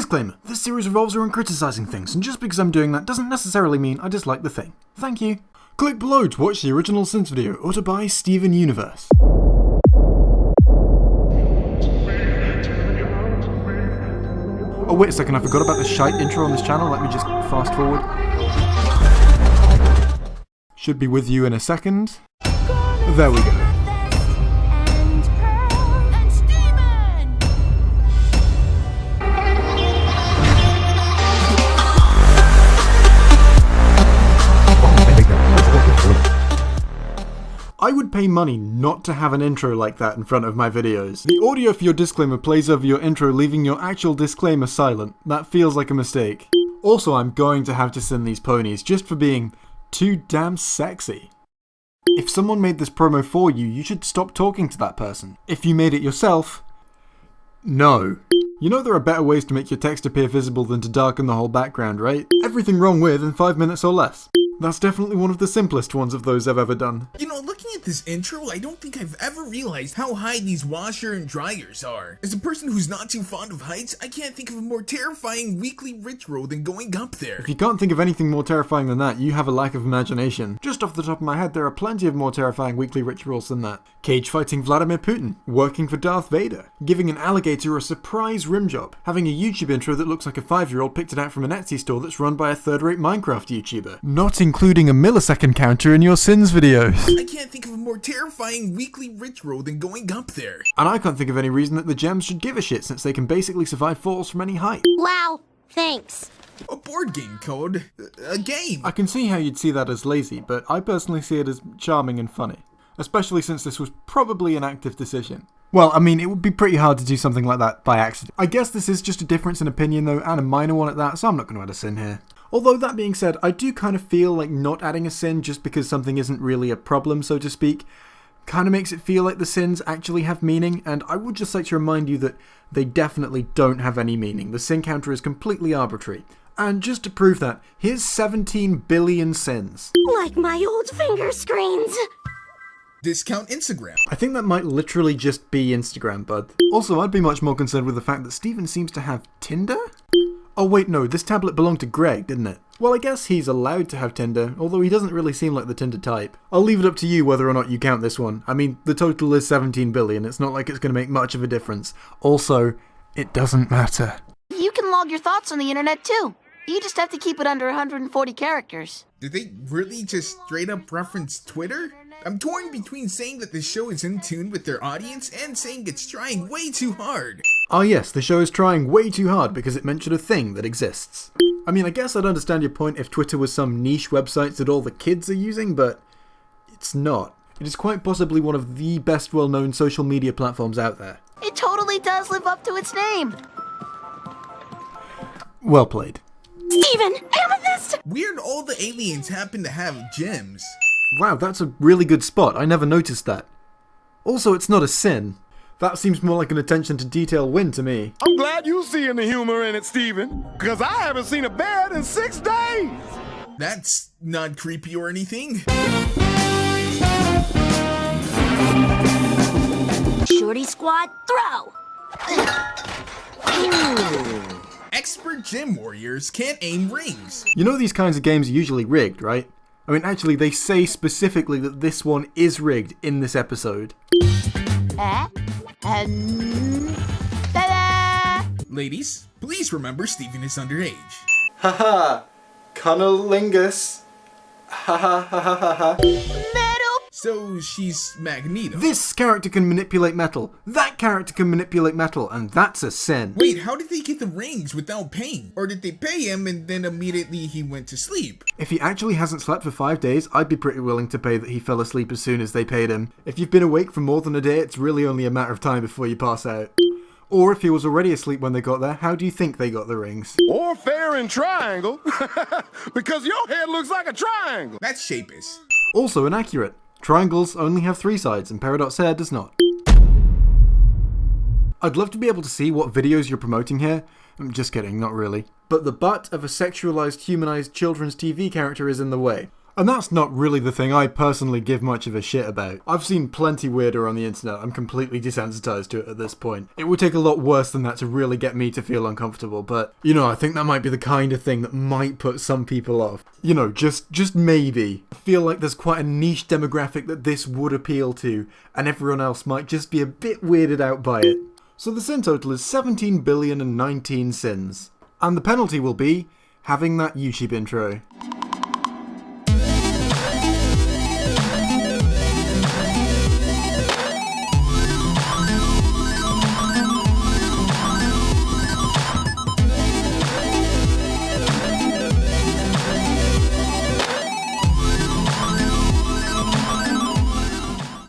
Disclaimer, this series revolves around criticising things, and just because I'm doing that doesn't necessarily mean I dislike the thing. Thank you. Click below to watch the original Sins video, or to buy Steven Universe. Oh wait a second, I forgot about the shite intro on this channel, let me just fast forward. Should be with you in a second. There we go. I would pay money not to have an intro like that in front of my videos. The audio for your disclaimer plays over your intro, leaving your actual disclaimer silent. That feels like a mistake. Also, I'm going to have to send these ponies just for being too damn sexy. If someone made this promo for you, you should stop talking to that person. If you made it yourself, no. You know there are better ways to make your text appear visible than to darken the whole background, right? Everything wrong with in 5 minutes or less. That's definitely one of the simplest ones of those I've ever done. You know, looking at this intro, I don't think I've ever realized how high these washer and dryers are. As a person who's not too fond of heights, I can't think of a more terrifying weekly ritual than going up there. If you can't think of anything more terrifying than that, you have a lack of imagination. Just off the top of my head, there are plenty of more terrifying weekly rituals than that. Cage fighting Vladimir Putin, working for Darth Vader, giving an alligator a surprise rim job, having a YouTube intro that looks like a 5-year-old picked it out from an Etsy store that's run by a third-rate Minecraft YouTuber, not including a millisecond counter in your Sins videos. I can't think of a more terrifying weekly ritual than going up there. And I can't think of any reason that the gems should give a shit since they can basically survive falls from any height. Wow, thanks. A board game code? A game? I can see how you'd see that as lazy, but I personally see it as charming and funny. Especially since this was probably an active decision. Well, I mean, it would be pretty hard to do something like that by accident. I guess this is just a difference in opinion though, and a minor one at that, so I'm not going to add a sin here. Although that being said, I do kind of feel like not adding a sin just because something isn't really a problem, so to speak, kind of makes it feel like the sins actually have meaning, and I would just like to remind you that they definitely don't have any meaning. The sin counter is completely arbitrary. And just to prove that, here's 17 billion sins. Like my old finger screens. Discount Instagram. I think that might literally just be Instagram, bud. Also, I'd be much more concerned with the fact that Steven seems to have Tinder? Oh wait, no, this tablet belonged to Greg, didn't it? Well, I guess he's allowed to have Tinder, although he doesn't really seem like the Tinder type. I'll leave it up to you whether or not you count this one. I mean, the total is 17 billion, it's not like it's going to make much of a difference. Also, it doesn't matter. You can log your thoughts on the internet too. You just have to keep it under 140 characters. Did they really just straight up reference Twitter? I'm torn between saying that the show is in tune with their audience and saying it's trying way too hard. Ah yes, the show is trying way too hard because it mentioned a thing that exists. I mean, I guess I'd understand your point if Twitter was some niche website that all the kids are using, but it's not. It is quite possibly one of the best well-known social media platforms out there. It totally does live up to its name. Well played. Steven, amethyst! Weird all the aliens happen to have gems. Wow, that's a really good spot. I never noticed that. Also, it's not a sin. That seems more like an attention to detail win to me. I'm glad you're seeing the humor in it, Steven, because I haven't seen a bed in 6 days. That's not creepy or anything. Shorty squad, throw! Expert gym warriors can't aim rings. You know these kinds of games are usually rigged, right? I mean, actually, they say specifically that this one is rigged in this episode. Ta-da! Ladies, please remember Steven is underage. Haha! Cunnilingus! Ha ha ha ha ha ha. Metal! So she's Magneto. This character can manipulate metal, that character can manipulate metal, and that's a sin. Wait, how did they get the rings without paying? Or did they pay him and then immediately he went to sleep? If he actually hasn't slept for 5 days, I'd be pretty willing to pay that he fell asleep as soon as they paid him. If you've been awake for more than a day, it's really only a matter of time before you pass out. Or if he was already asleep when they got there, how do you think they got the rings? Or fair and triangle, because your head looks like a triangle. That's Shapus. Also inaccurate. Triangles only have 3 sides, and Peridot's hair does not. I'd love to be able to see what videos you're promoting here. I'm just kidding, not really. But the butt of a sexualized, humanized children's TV character is in the way. And that's not really the thing I personally give much of a shit about. I've seen plenty weirder on the internet. I'm completely desensitized to it at this point. It would take a lot worse than that to really get me to feel uncomfortable, but, you know, I think that might be the kind of thing that might put some people off. You know, just maybe. I feel like there's quite a niche demographic that this would appeal to, and everyone else might just be a bit weirded out by it. So the sin total is 17,019,000,000 sins. And the penalty will be having that YouTube intro.